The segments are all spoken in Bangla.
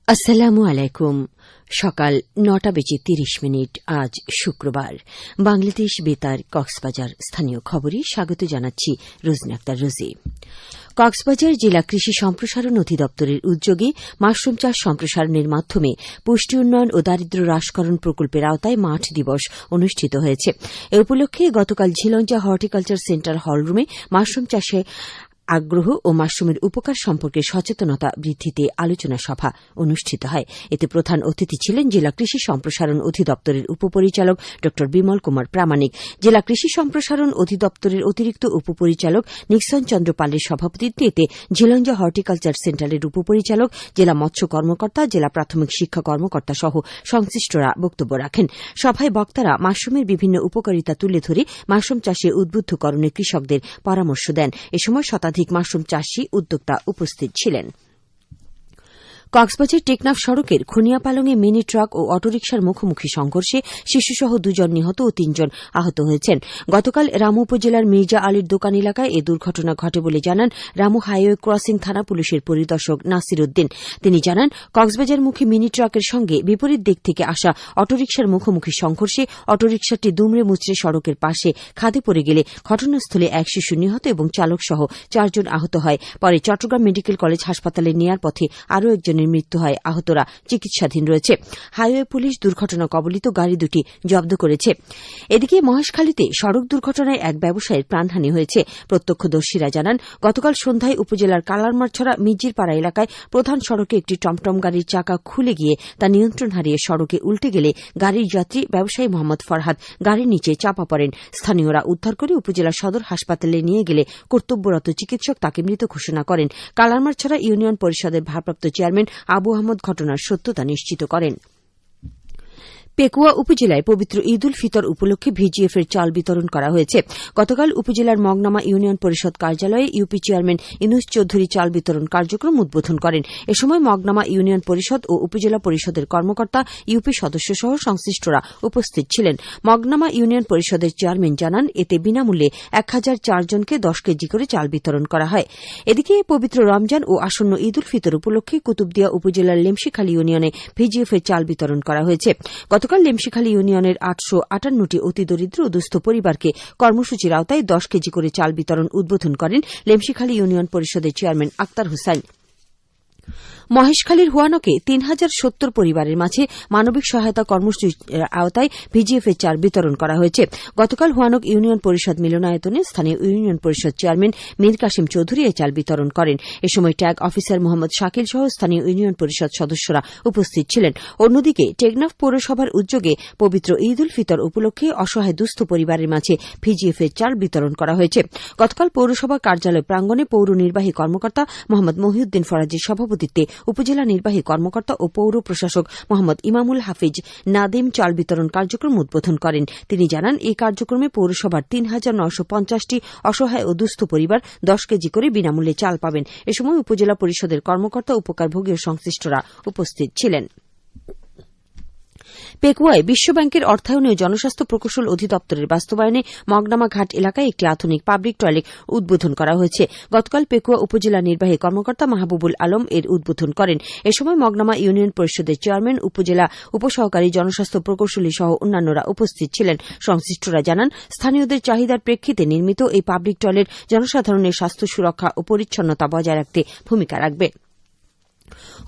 আসসালামু আলাইকুম। সকাল ৯:৩০ আজ শুক্রবার। বাংলাদেশ বেতার কক্সবাজার স্থানীয় খবরে স্বাগত জানাচ্ছি রোজনা আক্তার রোজি। কক্সবাজার জেলা কৃষি সম্প্রসারণ অধিদপ্তরের উদ্যোগে মাশরুম চাষ সম্প্রসারণের মাধ্যমে পুষ্টি উন্নয়ন ও দারিদ্র্য হ্রাসকরণ প্রকল্পের আওতায় মাঠ দিবস অনুষ্ঠিত হয়েছে। এ উপলক্ষে গতকাল ঝিলঞ্জা হর্টিকালচার সেন্টার হলরুমে মাশরুম চাষে আগ্রহ ও মাশরুমের উপকার সম্পর্কে সচেতনতা বৃদ্ধিতে আলোচনা সভা অনুষ্ঠিত হয়। এতে প্রধান অতিথি ছিলেন জেলা কৃষি সম্প্রসারণ অধিদপ্তরের উপপরিচালক ড বিমল কুমার প্রামাণিক। জেলা কৃষি সম্প্রসারণ অধিদপ্তরের অতিরিক্ত উপপরিচালক নিক্সন চন্দ্র পালের সভাপতিত্বে এতে ঝিলঞ্জা হর্টিকালচার সেন্টারের উপপরিচালক, জেলা মৎস্য কর্মকর্তা, জেলা প্রাথমিক শিক্ষা কর্মকর্তা সহ সংশ্লিষ্টরা বক্তব্য রাখেন। সভায় বক্তারা মাশরুমের বিভিন্ন উপকারিতা তুলে ধরে মাশরুম চাষে উদ্বুদ্ধকরণে কৃষকদের পরামর্শ দেন। এ সময় শতাধিক মাশরুম চাষী উদ্যোক্তা উপস্থিত ছিলেন। কক্সবাজার টেকনাফ সড়কের খুনিয়াপালংয়ে মিনি ট্রাক ও অটোরিকশার মুখোমুখি সংঘর্ষে শিশুসহ ২ জন নিহত ও ৩ জন আহত হয়েছেন। গতকাল রামু উপজেলার মির্জা আলীর দোকান এলাকায় এ দুর্ঘটনা ঘটে বলে জানান রামু হাইওয়ে ক্রসিং থানা পুলিশের পরিদর্শক নাসির উদ্দিন। তিনি জানান, কক্সবাজারমুখী মিনি ট্রাকের সঙ্গে বিপরীত দিক থেকে আসা অটোরিকশার মুখোমুখি সংঘর্ষে অটোরিকশাটি দুমড়ে মুচড়ে সড়কের পাশে খাদে পড়ে গেলে ঘটনাস্থলে এক শিশু নিহত এবং চালকসহ ৪ জন আহত হয়। পরে চট্টগ্রাম মেডিকেল কলেজ হাসপাতালে নেয়ার পথে আরও একজনের মৃত্যু হয়। আহতরা চিকিৎসাধীন রয়েছে। হাইওয়ে পুলিশ দুর্ঘটনা কবলিত গাড়ি দুটি জব্দ করেছে। এদিকে মহেশখালীতে সড়ক দুর্ঘটনায় এক ব্যবসায়ীর প্রাণহানি হয়েছে। প্রত্যক্ষদর্শীরা জানান, গতকাল সন্ধ্যায় উপজেলার কালারমারছড়া মিজিরপাড়া এলাকায় প্রধান সড়কে একটি টমটম গাড়ির চাকা খুলে গিয়ে তা নিয়ন্ত্রণ হারিয়ে সড়কে উল্টে গেলে গাড়ির যাত্রী ব্যবসায়ী মোহাম্মদ ফরহাদ গাড়ির নিচে চাপা পড়েন। স্থানীয়রা উদ্ধার করে উপজেলা সদর হাসপাতালে নিয়ে গেলে কর্তব্যরত চিকিৎসক তাকে মৃত ঘোষণা করেন। কালারমারছড়া ইউনিয়ন পরিষদের ভারপ্রাপ্ত চেয়ারম্যান আবু আহমদ ঘটনার সত্যতা নিশ্চিত করেন। পেকুয়া উপজেলায় পবিত্র ঈদ উল ফিতর উপলক্ষে ভিজিএফ এর চাল বিতরণ করা হয়েছে। গতকাল উপজেলার মগনামা ইউনিয়ন পরিষদ কার্যালয়ে ইউপি চেয়ারম্যান ইনুস চৌধুরী চাল বিতরণ কার্যক্রম উদ্বোধন করেন। এ সময় মগনামা ইউনিয়ন পরিষদ ও উপজেলা পরিষদের কর্মকর্তা, ইউপি সদস্যসহ সংশ্লিষ্টরা উপস্থিত ছিলেন। মগনামা ইউনিয়ন পরিষদের চেয়ারম্যান জানান, এতে বিনামূল্যে ১০০৪ জনকে ১০ কেজি করে চাল বিতরণ করা হয়। এদিকে পবিত্র রমজান ও আসন্ন ঈদ উল ফিতর উপলক্ষে কুতুবদিয়া উপজেলার লেমশিখালী ইউনিয়নে ভিজিএফ এর চাল বিতরণ করা হয়েছে। গতকাল লেমশিখালী ইউনিয়নের ৮৫৮টি অতি দরিদ্র ও দুস্থ পরিবারকে কর্মসূচির আওতায় ১০ কেজি করে চাল বিতরণ উদ্বোধন করেন লেমশিখালী ইউনিয়ন পরিষদের চেয়ারম্যান আক্তার হোসেন। মহেশখালীর হুয়ানকে ৩,০৭০ পরিবারের মাঝে মানবিক সহায়তা কর্মসূচির আওতায় ভিজিএফ এর চাল বিতরণ করা হয়েছে। গতকাল হুয়ানক ইউনিয়ন পরিষদ মিলনায়তনে স্থানীয় ইউনিয়ন পরিষদ চেয়ারম্যান মীর কাসিম চৌধুরী এই চাল বিতরণ করেন। এ সময় ট্যাগ অফিসার মোহাম্মদ শাকিল সহ স্থানীয় ইউনিয়ন পরিষদ সদস্যরা উপস্থিত ছিলেন। অন্যদিকে টেকনাফ পৌরসভার উদ্যোগে পবিত্র ঈদ উল ফিতর উপলক্ষে অসহায় দুস্থ পরিবারের মাঝে ভিজিএফ এর চাল বিতরণ করা হয়েছে। গতকাল পৌরসভা কার্যালয় প্রাঙ্গণে পৌর নির্বাহী কর্মকর্তা মোহাম্মদ মহিউদ্দিন ফরাজির সভাপতিত্বে উপজেলা নির্বাহী কর্মকর্তা ও পৌর প্রশাসক মোহাম্মদ ইমামুল হাফিজ নাদিম চাল বিতরণ কার্যক্রম উদ্বোধন করেন। তিনি জানান, এই কার্যক্রমে পৌরসভার ৩,৯৫০টি অসহায় ও দুস্থ পরিবার ১০ কেজি করে বিনামূল্যে চাল পাবেন। এ সময় উপজেলা পরিষদের কর্মকর্তা, উপকারভোগী ও সংশ্লিষ্টরা উপস্থিত ছিলেন। পেকুয়ায় বিশ্বব্যাংকের অর্থায়নে ও জনস্বাস্থ্য প্রকৌশল অধিদপ্তরের বাস্তবায়নে মগনামা ঘাট এলাকায় একটি আধুনিক পাবলিক টয়লেট উদ্বোধন করা হয়েছে। গতকাল পেকুয়া উপজেলা নির্বাহী কর্মকর্তা মাহবুবুল আলম এর উদ্বোধন করেন। এ সময় মগনামা ইউনিয়ন পরিষদের চেয়ারম্যান, উপজেলা উপসহকারী জনস্বাস্থ্য প্রকৌশলী সহ অন্যান্যরা উপস্থিত ছিলেন। সংশ্লিষ্টরা জানান, স্থানীয়দের চাহিদার প্রেক্ষিতে নির্মিত এই পাবলিক টয়লেট জনসাধারণের স্বাস্থ্য সুরক্ষা ও পরিচ্ছন্নতা বজায় রাখতে ভূমিকা রাখবে।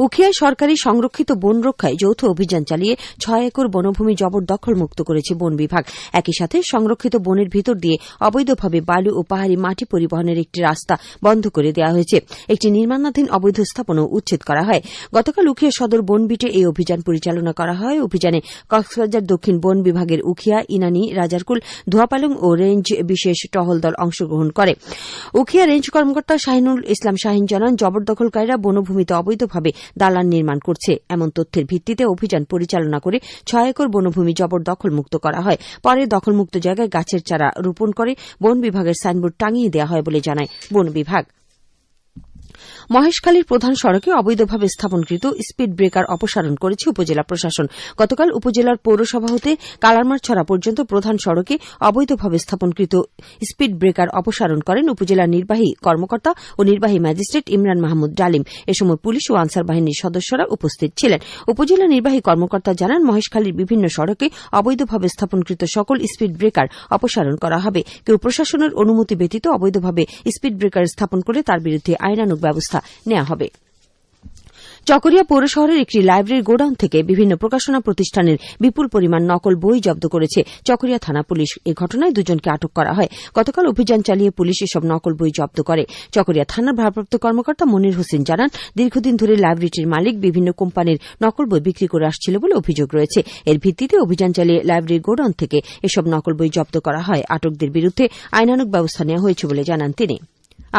উখিয়ায় সরকারি সংরক্ষিত বন রক্ষায় যৌথ অভিযান চালিয়ে ৬ একর বনভূমি জবরদখল মুক্ত করেছে বন বিভাগ। একই সাথে সংরক্ষিত বনের ভিতর দিয়ে অবৈধভাবে বালু ও পাহাড়ি মাটি পরিবহনের একটি রাস্তা বন্ধ করে দেওয়া হয়েছে। একটি নির্মাণাধীন অবৈধ স্থাপনও উচ্ছেদ করা হয়। গতকাল উখিয়া সদর বনবিটে এই অভিযান পরিচালনা করা হয়। অভিযানে কক্সবাজার দক্ষিণ বন বিভাগের উখিয়া, ইনানী, রাজারকুল, ধোয়াপালং ও রেঞ্জ বিশেষ টহল দল অংশগ্রহণ করে। উখিয়া রেঞ্জ কর্মকর্তা শাহিনুল ইসলাম শাহিন জানান, জবরদখলকারীরা বনভূমিতে অবৈধভাবে দালান নির্মাণ করছে। এমন তথ্যের ভিত্তিতে অভিযান পরিচালনা করে ৬ একর বনভূমি জবরদখল মুক্ত করা হয়। পরে দখলমুক্ত জায়গায় গাছের চারা রোপণ করে বন বিভাগের সাইনবোর্ড টাঙিয়ে দেওয়া হয় বলে জানায় বন বিভাগ। মহেশখালীর প্রধান সড়কে অবৈধভাবে স্থাপনকৃত স্পিড ব্রেকার অপসারণ করেছে উপজেলা প্রশাসন। গতকাল উপজেলার পৌরসভা হতে কালারমারছড়া পর্যন্ত প্রধান সড়কে অবৈধভাবে স্থাপনকৃত স্পিড ব্রেকার অপসারণ করেন উপজেলার নির্বাহী কর্মকর্তা ও নির্বাহী ম্যাজিস্ট্রেট ইমরান মাহমুদ ডালিম। এ সময় পুলিশ ও আনসার বাহিনীর সদস্যরা উপস্থিত ছিলেন। উপজেলা নির্বাহী কর্মকর্তা জানান, মহেশখালীর বিভিন্ন সড়কে অবৈধভাবে স্থাপনকৃত সকল স্পিড ব্রেকার অপসারণ করা হবে। কেউ প্রশাসনের অনুমতি ব্যতীত অবৈধভাবে স্পিড ব্রেকার স্থাপন করে তার বিরুদ্ধে আইনানুগ ব্যবস্থা নেওয়া হবে। চকরিয়া পৌর শহরের একটি লাইব্রেরির গোডাউন থেকে বিভিন্ন প্রকাশনা প্রতিষ্ঠানের বিপুল পরিমাণ নকল বই জব্দ করেছে চকরিয়া থানা পুলিশ। এ ঘটনায় দুজনকে আটক করা হয়। গতকাল অভিযান চালিয়ে পুলিশ এসব নকল বই জব্দ করে। চকরিয়া থানার ভারপ্রাপ্ত কর্মকর্তা মনির হোসেন জানান, দীর্ঘদিন ধরে লাইব্রেরিটির মালিক বিভিন্ন কোম্পানির নকল বই বিক্রি করে আসছিল বলে অভিযোগ রয়েছে। এর ভিত্তিতে অভিযান চালিয়ে লাইব্রেরির গোডাউন থেকে এসব নকল বই জব্দ করা হয়। আটকদের বিরুদ্ধে আইনানুগ ব্যবস্থা নেওয়া হয়েছে বলে জানান তিনি।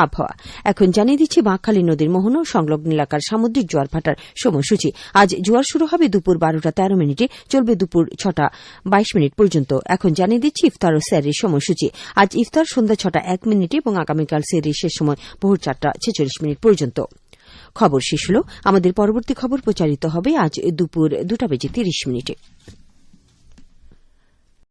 আবহাওয়া এখন জানিয়ে দিচ্ছি বাঁকখালী নদীর মোহনা ও সংলগ্ন এলাকার সামুদ্রিক জোয়ার ভাটার সময়সূচি। আজ জোয়ার শুরু হবে দুপুর 12:13 চলবে দুপুর 6:22 পর্যন্ত। এখন জানিয়ে দিচ্ছি ইফতার ও সেহরির সময়সূচি। আজ ইফতার সন্ধ্যা 6:01 এবং আগামীকাল সেহরির শেষ সময় ভোর 4:46 পর্যন্ত। খবর শেষ হল। আমাদের পরবর্তী খবর প্রচারিত হবে আজ দুপুর 2:30।